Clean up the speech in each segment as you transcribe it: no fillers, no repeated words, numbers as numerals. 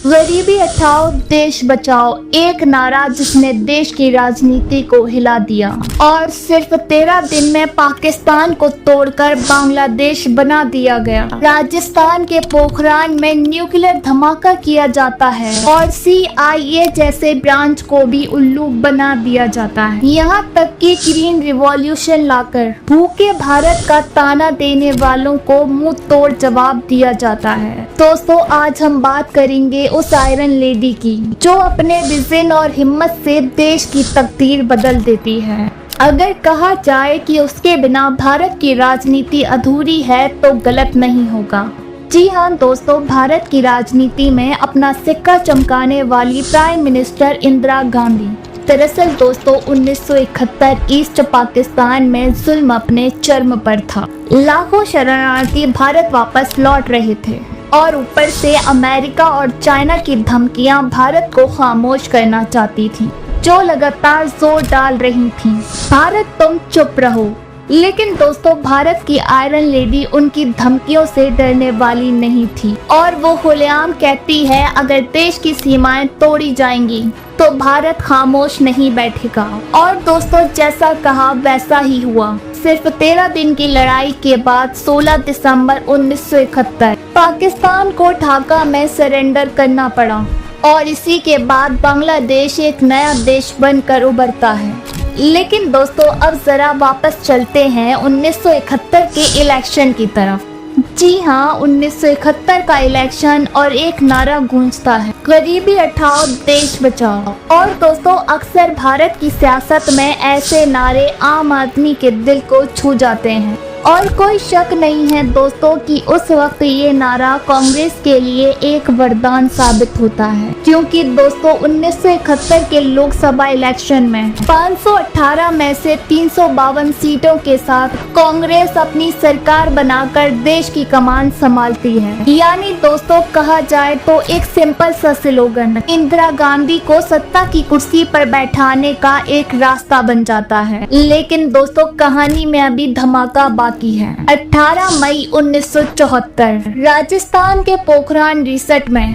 गरीबी हटाओ देश बचाओ, एक नारा जिसने देश की राजनीति को हिला दिया और सिर्फ 13 दिन में पाकिस्तान को तोड़कर बांग्लादेश बना दिया गया। राजस्थान के पोखरान में न्यूक्लियर धमाका किया जाता है और CIA जैसे ब्रांच को भी उल्लू बना दिया जाता है। यहाँ तक कि ग्रीन रिवॉल्यूशन लाकर भूखे भारत का ताना देने वालों को मुंह तोड़ जवाब दिया जाता है। दोस्तों, आज हम बात करेंगे उस आयरन लेडी की जो अपने विजन और हिम्मत से देश की तकदीर बदल देती है। अगर कहा जाए कि उसके बिना भारत की राजनीति अधूरी है तो गलत नहीं होगा। जी हाँ दोस्तों, भारत की राजनीति में अपना सिक्का चमकाने वाली प्राइम मिनिस्टर इंदिरा गांधी। दरअसल दोस्तों, 1971 ईस्ट पाकिस्तान में जुल्म अपने चरम पर था। लाखों शरणार्थी भारत वापस लौट रहे थे और ऊपर से अमेरिका और चाइना की धमकियां भारत को खामोश करना चाहती थी, जो लगातार जोर डाल रही थी, भारत तुम चुप रहो। लेकिन दोस्तों, भारत की आयरन लेडी उनकी धमकियों से डरने वाली नहीं थी और वो खुलेआम कहती है अगर देश की सीमाएं तोड़ी जाएंगी तो भारत खामोश नहीं बैठेगा। और दोस्तों, जैसा कहा वैसा ही हुआ। सिर्फ 13 दिन की लड़ाई के बाद 16 दिसंबर 1971 पाकिस्तान को ढाका में सरेंडर करना पड़ा और इसी के बाद बांग्लादेश एक नया देश बनकर उभरता है। लेकिन दोस्तों, अब जरा वापस चलते हैं 1971 के इलेक्शन की तरफ। जी हाँ, 1971 का इलेक्शन और एक नारा गूंजता है, गरीबी हटाओ देश बचाओ। और दोस्तों, अक्सर भारत की सियासत में ऐसे नारे आम आदमी के दिल को छू जाते हैं और कोई शक नहीं है दोस्तों कि उस वक्त ये नारा कांग्रेस के लिए एक वरदान साबित होता है, क्योंकि दोस्तों 1971 के लोकसभा इलेक्शन में 518 में से 352 सीटों के साथ कांग्रेस अपनी सरकार बनाकर देश की कमान संभालती है। यानी दोस्तों, कहा जाए तो एक सिंपल सा स्लोगन इंदिरा गांधी को सत्ता की कुर्सी पर बैठाने का एक रास्ता बन जाता है। लेकिन दोस्तों, कहानी में अभी धमाका की है। 18 मई 1974 राजस्थान के पोखरान रिसट में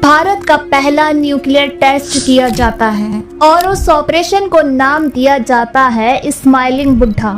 भारत का पहला न्यूक्लियर टेस्ट किया जाता है और उस ऑपरेशन को नाम दिया जाता है स्माइलिंग बुद्धा।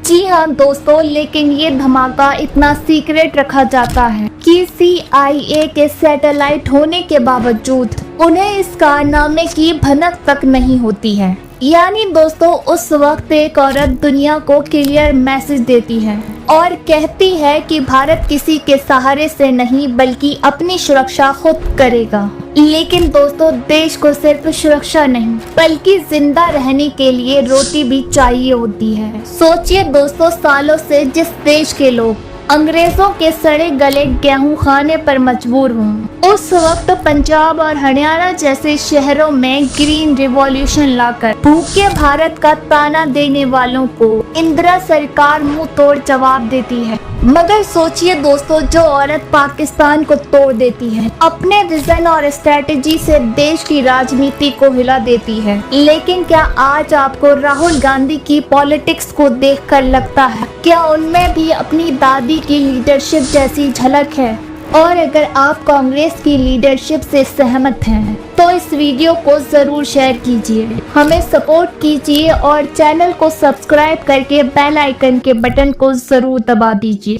जी हाँ दोस्तों, लेकिन ये धमाका इतना सीक्रेट रखा जाता है कि CIA के सैटेलाइट होने के बावजूद उन्हें इस कारनामे की भनक तक नहीं होती है। यानी दोस्तों, उस वक्त एक औरत दुनिया को क्लियर मैसेज देती है और कहती है कि भारत किसी के सहारे से नहीं बल्कि अपनी सुरक्षा खुद करेगा। लेकिन दोस्तों, देश को सिर्फ सुरक्षा नहीं बल्कि जिंदा रहने के लिए रोटी भी चाहिए होती है। सोचिए दोस्तों, सालों से जिस देश के लोग अंग्रेजों के सड़े गले गेहूं खाने पर मजबूर हुए, उस वक्त पंजाब और हरियाणा जैसे शहरों में ग्रीन रिवॉल्यूशन लाकर भूखे भारत का ताना देने वालों को इंदिरा सरकार मुंह तोड़ जवाब देती है। मगर सोचिए दोस्तों, जो औरत पाकिस्तान को तोड़ देती है, अपने विजन और स्ट्रेटेजी से देश की राजनीति को हिला देती है। लेकिन क्या आज आपको राहुल गांधी की पॉलिटिक्स को देखकर लगता है क्या उनमें भी अपनी दादी की लीडरशिप जैसी झलक है? और अगर आप कांग्रेस की लीडरशिप से सहमत हैं तो इस वीडियो को जरूर शेयर कीजिए, हमें सपोर्ट कीजिए और चैनल को सब्सक्राइब करके बेल आइकन के बटन को जरूर दबा दीजिए।